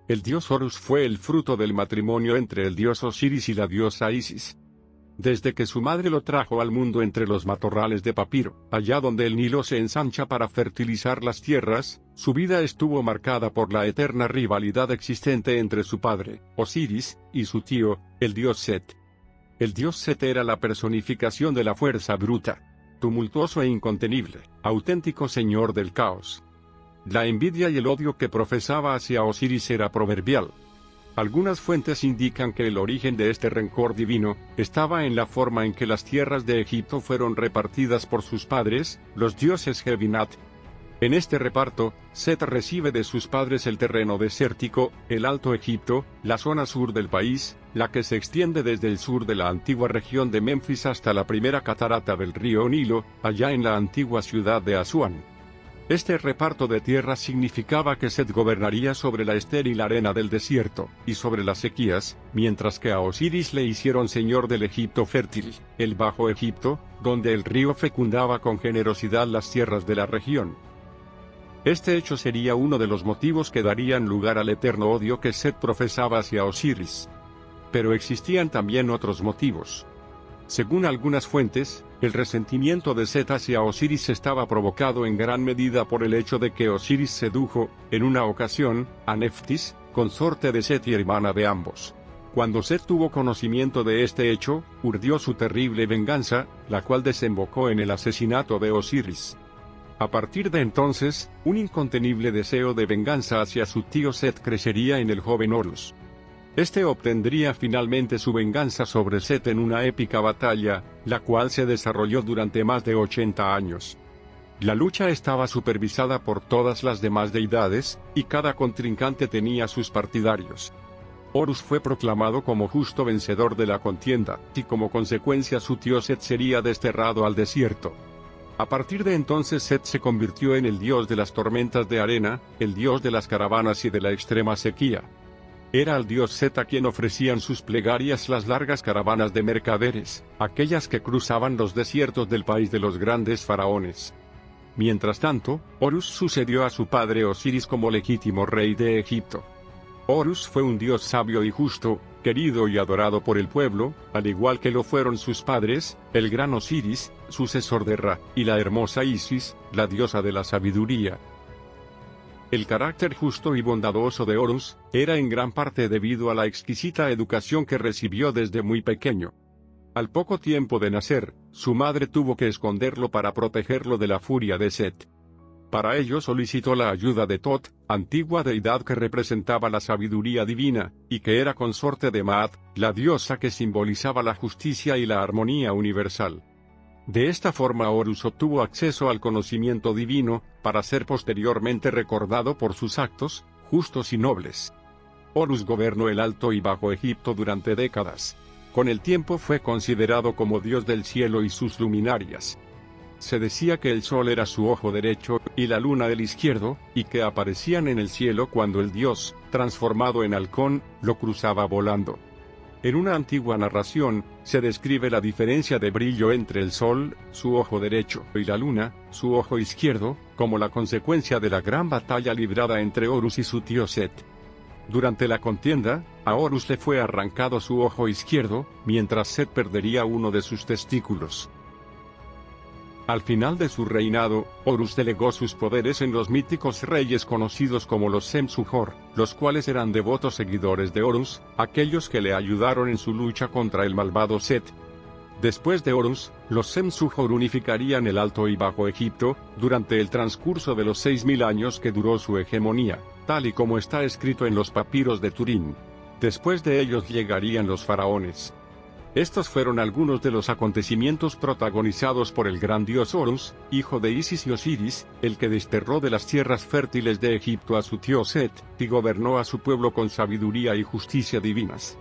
El dios Horus fue el fruto del matrimonio entre el dios Osiris y la diosa Isis. Desde que su madre lo trajo al mundo entre los matorrales de papiro, allá donde el Nilo se ensancha para fertilizar las tierras, su vida estuvo marcada por la eterna rivalidad existente entre su padre, Osiris, y su tío, el dios Set. El dios Set era la personificación de la fuerza bruta, tumultuoso e incontenible, auténtico señor del caos. La envidia y el odio que profesaba hacia Osiris era proverbial. Algunas fuentes indican que el origen de este rencor divino estaba en la forma en que las tierras de Egipto fueron repartidas por sus padres, los dioses Gebinat. En este reparto, Set recibe de sus padres el terreno desértico, el Alto Egipto, la zona sur del país, la que se extiende desde el sur de la antigua región de Memphis hasta la primera catarata del río Nilo, allá en la antigua ciudad de Asuán. Este reparto de tierras significaba que Set gobernaría sobre la estéril arena del desierto, y sobre las sequías, mientras que a Osiris le hicieron señor del Egipto fértil, el Bajo Egipto, donde el río fecundaba con generosidad las tierras de la región. Este hecho sería uno de los motivos que darían lugar al eterno odio que Set profesaba hacia Osiris. Pero existían también otros motivos. Según algunas fuentes, el resentimiento de Set hacia Osiris estaba provocado en gran medida por el hecho de que Osiris sedujo, en una ocasión, a Neftis, consorte de Set y hermana de ambos. Cuando Set tuvo conocimiento de este hecho, urdió su terrible venganza, la cual desembocó en el asesinato de Osiris. A partir de entonces, un incontenible deseo de venganza hacia su tío Set crecería en el joven Horus. Este obtendría finalmente su venganza sobre Set en una épica batalla, la cual se desarrolló durante más de 80 años. La lucha estaba supervisada por todas las demás deidades, y cada contrincante tenía sus partidarios. Horus fue proclamado como justo vencedor de la contienda, y como consecuencia su tío Set sería desterrado al desierto. A partir de entonces Set se convirtió en el dios de las tormentas de arena, el dios de las caravanas y de la extrema sequía. Era al dios Set a quien ofrecían sus plegarias las largas caravanas de mercaderes, aquellas que cruzaban los desiertos del país de los grandes faraones. Mientras tanto, Horus sucedió a su padre Osiris como legítimo rey de Egipto. Horus fue un dios sabio y justo, querido y adorado por el pueblo, al igual que lo fueron sus padres, el gran Osiris, sucesor de Ra, y la hermosa Isis, la diosa de la sabiduría. El carácter justo y bondadoso de Horus era en gran parte debido a la exquisita educación que recibió desde muy pequeño. Al poco tiempo de nacer, su madre tuvo que esconderlo para protegerlo de la furia de Set. Para ello solicitó la ayuda de Tot, antigua deidad que representaba la sabiduría divina, y que era consorte de Maat, la diosa que simbolizaba la justicia y la armonía universal. De esta forma Horus obtuvo acceso al conocimiento divino, para ser posteriormente recordado por sus actos, justos y nobles. Horus gobernó el Alto y Bajo Egipto durante décadas. Con el tiempo fue considerado como dios del cielo y sus luminarias. Se decía que el sol era su ojo derecho, y la luna el izquierdo, y que aparecían en el cielo cuando el dios, transformado en halcón, lo cruzaba volando. En una antigua narración, se describe la diferencia de brillo entre el sol, su ojo derecho, y la luna, su ojo izquierdo, como la consecuencia de la gran batalla librada entre Horus y su tío Set. Durante la contienda, a Horus le fue arrancado su ojo izquierdo, mientras Set perdería uno de sus testículos. Al final de su reinado, Horus delegó sus poderes en los míticos reyes conocidos como los Sem-Suhor, los cuales eran devotos seguidores de Horus, aquellos que le ayudaron en su lucha contra el malvado Set. Después de Horus, los Sem-Suhor unificarían el Alto y Bajo Egipto, durante el transcurso de los 6000 años que duró su hegemonía, tal y como está escrito en los papiros de Turín. Después de ellos llegarían los faraones. Estos fueron algunos de los acontecimientos protagonizados por el gran dios Horus, hijo de Isis y Osiris, el que desterró de las tierras fértiles de Egipto a su tío Set, y gobernó a su pueblo con sabiduría y justicia divinas.